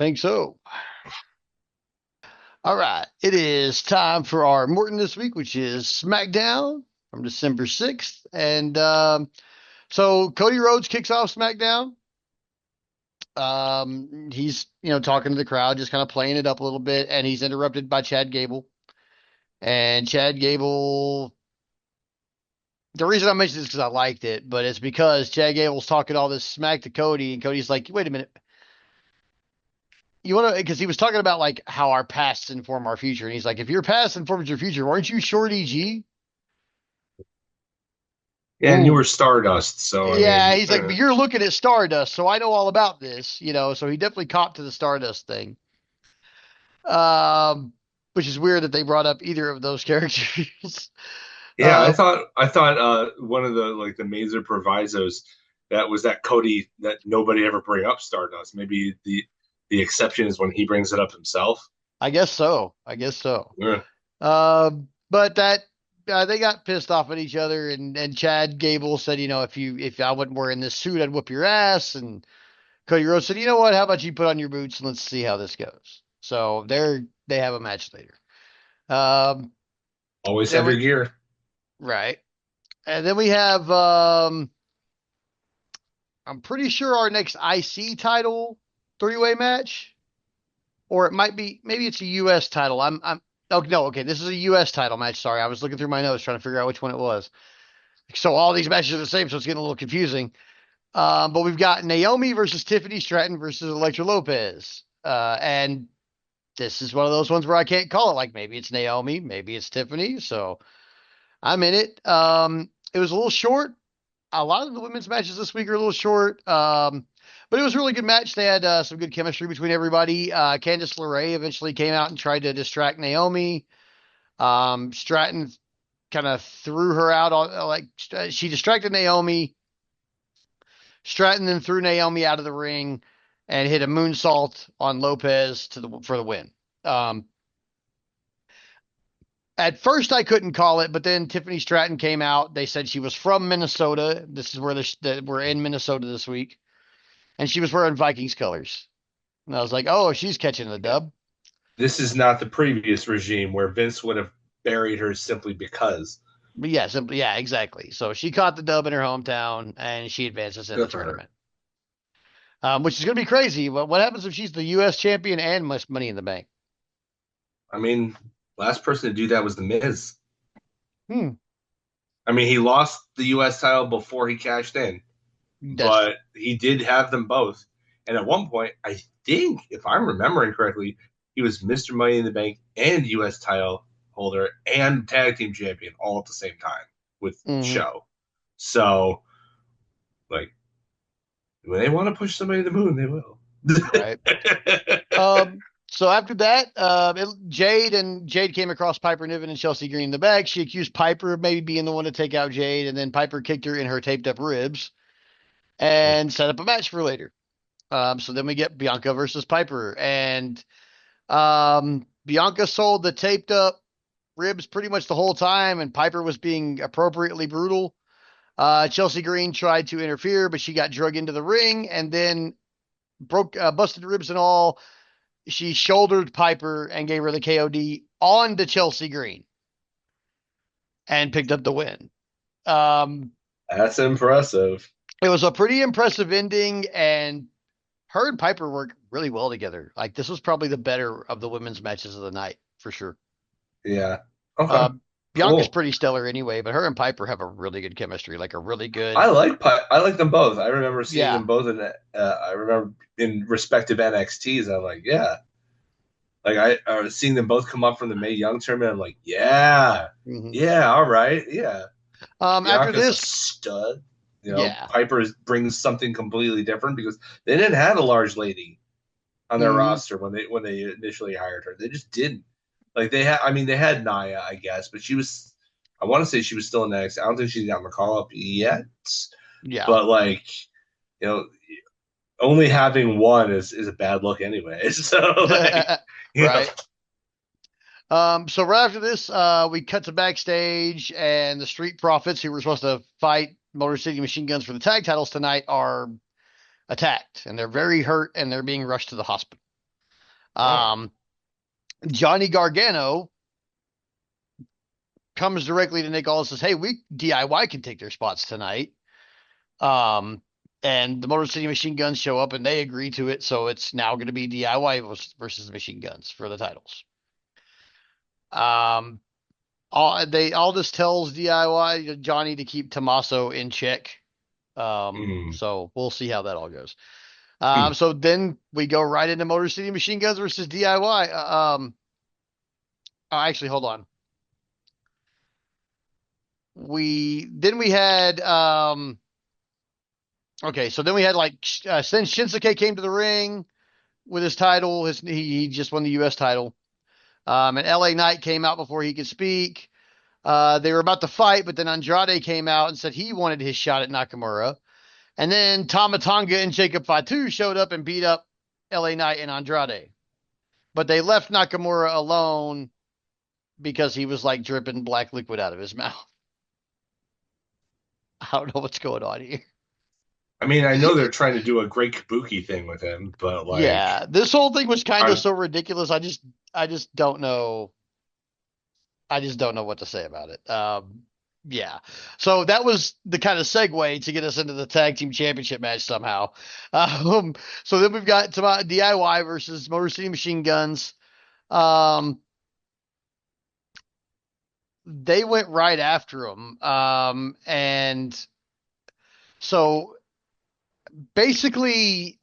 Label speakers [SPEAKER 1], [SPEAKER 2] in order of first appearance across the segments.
[SPEAKER 1] Think so. All right. It is time for our Morton this week, which is SmackDown from December 6th. So Cody Rhodes kicks off SmackDown. He's, talking to the crowd, just kind of playing it up a little bit, and he's interrupted by Chad Gable. And Chad Gable, the reason I mentioned this is because I liked it, but it's because Chad Gable's talking all this smack to Cody, and Cody's like, wait a minute. You want to, because he was talking about like how our pasts inform our future. And he's like, if your past informs your future, aren't you Shorty G?
[SPEAKER 2] Yeah, and you
[SPEAKER 1] Ooh.
[SPEAKER 2] were Stardust, so I
[SPEAKER 1] Yeah,
[SPEAKER 2] mean,
[SPEAKER 1] he's like, but you're looking at Stardust, so I know all about this. So he definitely copped to the Stardust thing. Um, which is weird that they brought up either of those characters.
[SPEAKER 2] yeah, I
[SPEAKER 1] uh,
[SPEAKER 2] thought I thought one of the major provisos that was that Cody that nobody ever bring up Stardust. Maybe the exception is when he brings it up himself.
[SPEAKER 1] I guess so. I guess so.
[SPEAKER 2] Yeah.
[SPEAKER 1] But that they got pissed off at each other, and Chad Gable said, if I wasn't wearing this suit, I'd whoop your ass, and Cody Rhodes said, you know what? How about you put on your boots and let's see how this goes. So they have a match later. Um,
[SPEAKER 2] Always
[SPEAKER 1] then
[SPEAKER 2] have
[SPEAKER 1] we
[SPEAKER 2] your gear.
[SPEAKER 1] right, and then we have I'm pretty sure our next IC title three-way match, or it might be maybe it's a US title. I'm oh no, okay, this is a US title match. Sorry, I was looking through my notes trying to figure out which one it was. So all these matches are the same, so it's getting a little confusing. But we've got Naomi versus Tiffany Stratton versus Elektra Lopez. And this is one of those ones where I can't call it. Like maybe it's Naomi, maybe it's Tiffany. So I'm in it. It was a little short. A lot of the women's matches this week are a little short. But it was a really good match. They had some good chemistry between everybody. Candice LeRae eventually came out and tried to distract Naomi. Stratton kind of threw her out on like she distracted Naomi. Stratton then threw Naomi out of the ring and hit a moonsault on Lopez for the win. Um, at first, I couldn't call it, but then Tiffany Stratton came out. They said she was from Minnesota. This is where we're in Minnesota this week, and she was wearing Vikings colors. And I was like, oh, she's catching the
[SPEAKER 2] Yeah.
[SPEAKER 1] dub.
[SPEAKER 2] This is not the previous regime where Vince would have buried her simply because.
[SPEAKER 1] But yeah, simply, yeah, exactly. So she caught the dub in her hometown, and she advances in the
[SPEAKER 2] Good for her.
[SPEAKER 1] tournament, which is going to be crazy. What happens if she's the U.S. champion and Money in the Bank?
[SPEAKER 2] I mean, last person to do that was The Miz.
[SPEAKER 1] Hmm,
[SPEAKER 2] I mean, he lost the U.S. title before he cashed in,
[SPEAKER 1] that's true.
[SPEAKER 2] but he did have them both. And at one point, I think, if I'm remembering correctly, he was Mr. Money in the Bank and U.S. title holder and tag team champion all at the same time with
[SPEAKER 1] Hmm.
[SPEAKER 2] Show. So, like, when they want to push somebody to the moon, they will.
[SPEAKER 1] Right. So after that, Jade came across Piper Niven and Chelsea Green in the back. She accused Piper of maybe being the one to take out Jade, and then Piper kicked her in her taped up ribs and set up a match for later. So then we get Bianca versus Piper, and Bianca sold the taped up ribs pretty much the whole time, and Piper was being appropriately brutal. Chelsea Green tried to interfere, but she got drug into the ring and then busted ribs and all. She shouldered Piper and gave her the KOD on to Chelsea Green and picked up the win. Um,
[SPEAKER 2] That's impressive.
[SPEAKER 1] it was a pretty impressive ending, and her and Piper worked really well together. Like this was probably the better of the women's matches of the night for sure.
[SPEAKER 2] Yeah. Okay.
[SPEAKER 1] Uh, Bianca's
[SPEAKER 2] Cool.
[SPEAKER 1] pretty stellar anyway, but her and Piper have a really good chemistry, like a really
[SPEAKER 2] I
[SPEAKER 1] good,
[SPEAKER 2] like I like them both. I remember seeing
[SPEAKER 1] yeah.
[SPEAKER 2] them both in. I remember in respective NXTs. I'm like, yeah, like I was seeing them both come up from the May Young tournament. I'm like, yeah,
[SPEAKER 1] Hmm.
[SPEAKER 2] yeah, all right, yeah.
[SPEAKER 1] After
[SPEAKER 2] Bianca's a
[SPEAKER 1] this,
[SPEAKER 2] stud.
[SPEAKER 1] yeah.
[SPEAKER 2] Piper brings something completely different because they didn't have a large lady on their
[SPEAKER 1] Hmm.
[SPEAKER 2] roster when they initially hired her. They just didn't. Like they had. I mean, they had Naya, I guess, but she was. I want to say she was still in NXT. I don't think she's gotten the call up yet.
[SPEAKER 1] Yeah.
[SPEAKER 2] But like, you know, only having one is a bad look anyway. So like, you know,
[SPEAKER 1] Right. So right after this, we cut to backstage, and the Street Profits, who were supposed to fight Motor City Machine Guns for the tag titles tonight, are attacked, and they're very hurt, and they're being rushed to the hospital.
[SPEAKER 2] Oh.
[SPEAKER 1] Um, Johnny Gargano comes directly to Nick Aldis and says, "Hey, we DIY can take their spots tonight." Um, and the Motor City Machine Guns show up and they agree to it, so it's now going to be DIY versus the Machine Guns for the titles. Um, all this tells DIY Johnny to keep Tommaso in check.
[SPEAKER 2] Mm.
[SPEAKER 1] So we'll see how that all goes.
[SPEAKER 2] Mm.
[SPEAKER 1] So then we go right into Motor City Machine Guns versus DIY. Actually, hold on. We had okay, so then we had like then Shinsuke came to the ring with his title. He just won the U.S. title. And LA Knight came out before he could speak. They were about to fight, but then Andrade came out and said he wanted his shot at Nakamura. And then Tama Tonga and Jacob Fatu showed up and beat up LA Knight and Andrade. But they left Nakamura alone because he was like dripping black liquid out of his mouth. I don't know what's going on here.
[SPEAKER 2] I mean, I know they're trying to do a great Kabuki thing with him, but like,
[SPEAKER 1] Yeah, this whole thing was kind of
[SPEAKER 2] I
[SPEAKER 1] so ridiculous. I just don't know. I just don't know what to say about it. Yeah. So that was the kind of segue to get us into the tag team championship match somehow. Um, so then we've got DIY versus Motor City Machine Guns. Um, they went right after him. And so basically,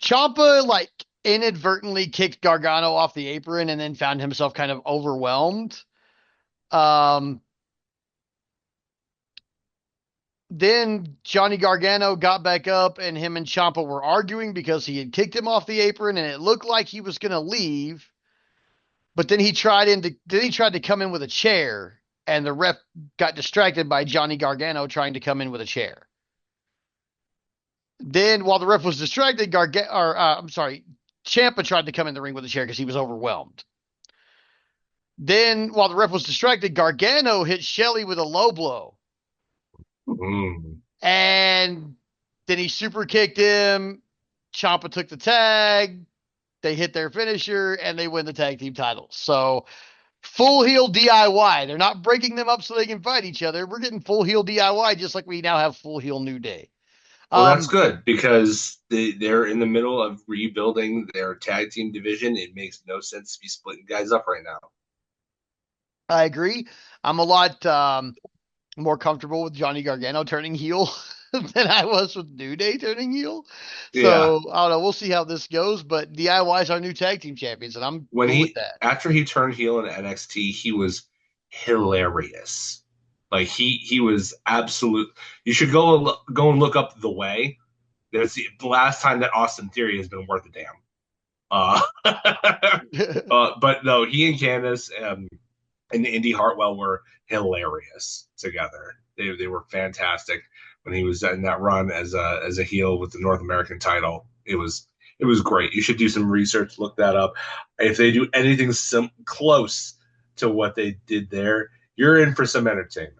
[SPEAKER 1] Ciampa like inadvertently kicked Gargano off the apron and then found himself kind of overwhelmed. Um, then Johnny Gargano got back up and him and Ciampa were arguing because he had kicked him off the apron and it looked like he was going to leave. But then he tried to come in with a chair and the ref got distracted by Johnny Gargano trying to come in with a chair. Then while the ref was distracted, I'm sorry, Ciampa tried to come in the ring with a chair because he was overwhelmed. Then while the ref was distracted, Gargano hit Shelley with a low blow.
[SPEAKER 2] mm.
[SPEAKER 1] And then he super kicked him. Ciampa took the tag. They hit their finisher and they win the tag team titles. So full heel DIY. They're not breaking them up so they can fight each other. We're getting full heel DIY just like we now have full heel New Day.
[SPEAKER 2] Well, that's
[SPEAKER 1] Um,
[SPEAKER 2] good because they're in the middle of rebuilding their tag team division. It makes no sense to be splitting guys up right now.
[SPEAKER 1] I agree. I'm a lot more comfortable with Johnny Gargano turning heel than I was with New Day turning heel.
[SPEAKER 2] Yeah,
[SPEAKER 1] So I don't know. We'll see how this goes. But DIY is our new tag team champions, and I'm
[SPEAKER 2] when
[SPEAKER 1] cool with
[SPEAKER 2] he
[SPEAKER 1] that.
[SPEAKER 2] after he turned heel in NXT, he was hilarious. Like he was absolute. You should go and look up the way. That's the last time that Austin Theory has been worth a damn. Uh, but no, he and Candice and Indy Hartwell were hilarious together. They were fantastic when he was in that run as a heel with the North American title. It was great. You should do some research, look that up. If they do anything close to what they did there, you're in for some entertainment.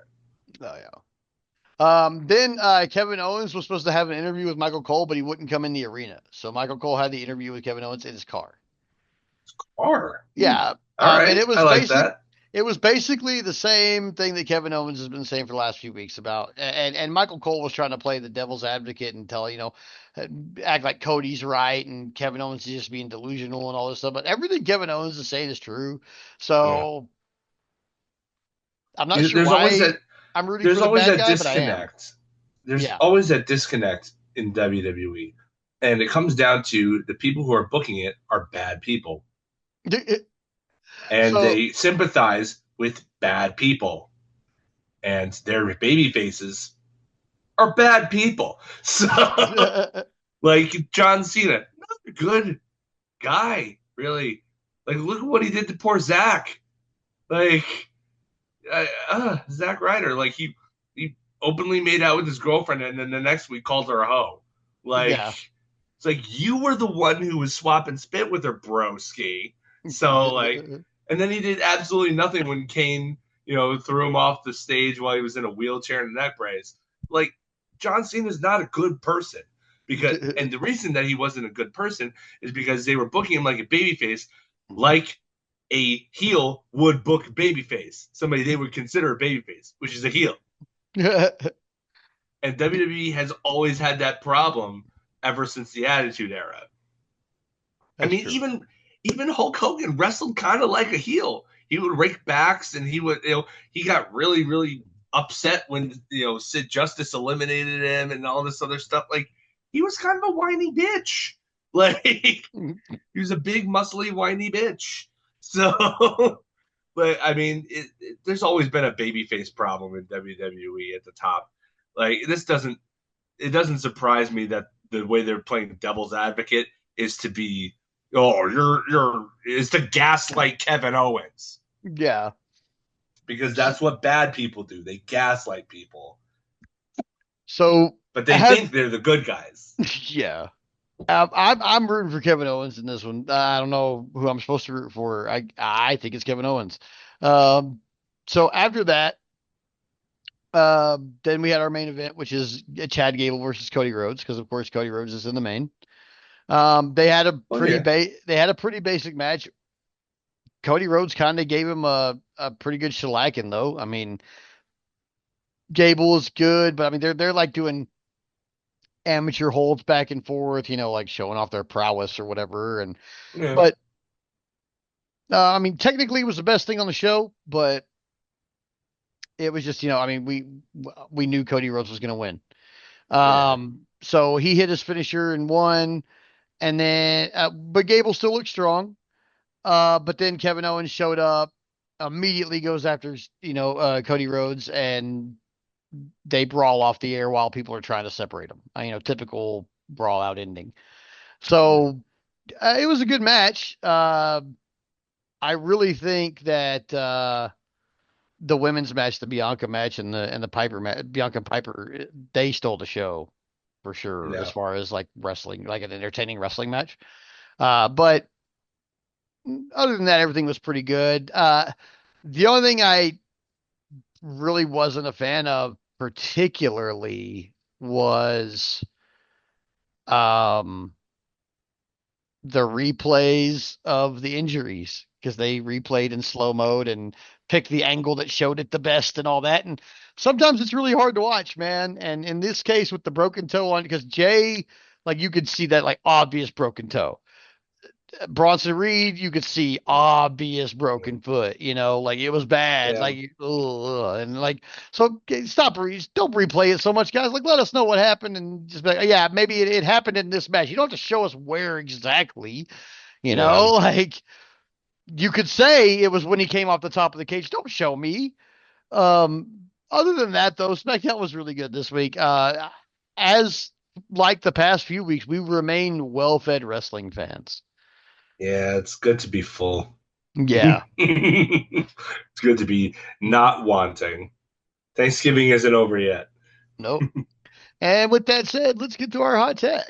[SPEAKER 1] Oh yeah. Then Kevin Owens was supposed to have an interview with Michael Cole, but he wouldn't come in the arena. So Michael Cole had the interview with Kevin Owens in his car.
[SPEAKER 2] Or
[SPEAKER 1] Yeah.
[SPEAKER 2] all
[SPEAKER 1] And
[SPEAKER 2] right, I like that.
[SPEAKER 1] it was basically the same thing that Kevin Owens has been saying for the last few weeks about and Michael Cole was trying to play the devil's advocate and tell, act like Cody's right and Kevin Owens is just being delusional and all this stuff. But everything Kevin Owens is saying is true.
[SPEAKER 2] Yeah.
[SPEAKER 1] So I'm not sure
[SPEAKER 2] There's always
[SPEAKER 1] why
[SPEAKER 2] that
[SPEAKER 1] I'm rooting
[SPEAKER 2] there's
[SPEAKER 1] for the
[SPEAKER 2] always
[SPEAKER 1] bad
[SPEAKER 2] that
[SPEAKER 1] guy, but I am.
[SPEAKER 2] disconnect. There's
[SPEAKER 1] Yeah.
[SPEAKER 2] always that disconnect in WWE. And it comes down to the people who are booking it are bad people. And
[SPEAKER 1] So
[SPEAKER 2] they sympathize with bad people. And their baby faces are bad people. So like John Cena, not a good guy, really. Like look at what he did to poor Zach. Like Zack Ryder, like he openly made out with his girlfriend, and then the next week called her a hoe. Like
[SPEAKER 1] yeah.
[SPEAKER 2] it's like you were the one who was swapping spit with her, broski. So like, and then he did absolutely nothing when Kane, threw him off the stage while he was in a wheelchair and a neck brace. Like John Cena's not a good person. And the reason that he wasn't a good person is because they were booking him like a babyface, like a heel would book babyface, somebody they would consider a babyface, which is a heel. And WWE has always had that problem ever since the Attitude Era. I
[SPEAKER 1] That's
[SPEAKER 2] mean,
[SPEAKER 1] true.
[SPEAKER 2] even Hulk Hogan wrestled kind of like a heel. He would rake backs, and he got really upset when Sid Justice eliminated him and all this other stuff. Like he was kind of a whiny bitch. Like he was a big muscly whiny bitch. So, but I mean, there's always been a babyface problem in WWE at the top. Like it doesn't surprise me that the way they're playing devil's advocate is to be, oh, you're is to gaslight Kevin Owens,
[SPEAKER 1] Yeah.
[SPEAKER 2] because that's what bad people do. They gaslight people,
[SPEAKER 1] So
[SPEAKER 2] but they
[SPEAKER 1] have
[SPEAKER 2] think they're the good guys.
[SPEAKER 1] yeah. I'm rooting for Kevin Owens in this one. I don't know who I'm supposed to root for. I think it's Kevin Owens. Um, so after that, then we had our main event, which is Chad Gable versus Cody Rhodes, because of course Cody Rhodes is in the main.
[SPEAKER 2] Oh yeah,
[SPEAKER 1] They had a pretty basic match. Cody Rhodes kind of gave him a pretty good shellacking though. I mean, Gable is good, but I mean they're like doing amateur holds back and forth, like showing off their prowess or whatever. And
[SPEAKER 2] yeah,
[SPEAKER 1] but I mean, technically, it was the best thing on the show, but it was just, I mean, we knew Cody Rhodes was going to win.
[SPEAKER 2] yeah,
[SPEAKER 1] So he hit his finisher and won, and then, but Gable still looked strong. But then Kevin Owens showed up, immediately goes after, Cody Rhodes, and they brawl off the air while people are trying to separate them. Typical brawl out ending.
[SPEAKER 2] yeah,
[SPEAKER 1] So it was a good match. I really think that the women's match, the Bianca match, and the Piper match, Bianca and Piper, they stole the show for sure as
[SPEAKER 2] yeah,
[SPEAKER 1] far as like wrestling, like an entertaining wrestling match. But other than that, everything was pretty good. The only thing I really wasn't a fan of particularly was um the replays of the injuries, because they replayed in slow mode and picked the angle that showed it the best and all that. And sometimes it's really hard to watch, man. And in this case, with the broken toe on, because Jay, like you could see that like obvious broken toe. Bronson Reed, you could see obvious broken foot. Like it was bad.
[SPEAKER 2] yeah,
[SPEAKER 1] Like, ugh, and like, so stop, don't replay it so much, guys. Like, let us know what happened and just be like, yeah, maybe it happened in this match. You don't have to show us where exactly.
[SPEAKER 2] yeah,
[SPEAKER 1] Like you could say it was when he came off the top of the cage. Don't show me. Other than that, though, SmackDown was really good this week. As like the past few weeks, we remain well-fed wrestling fans.
[SPEAKER 2] yeah. It's good to be full.
[SPEAKER 1] Yeah.
[SPEAKER 2] It's good to be not wanting. Thanksgiving isn't over yet.
[SPEAKER 1] Nope. And with that said, let's get to our hot tag.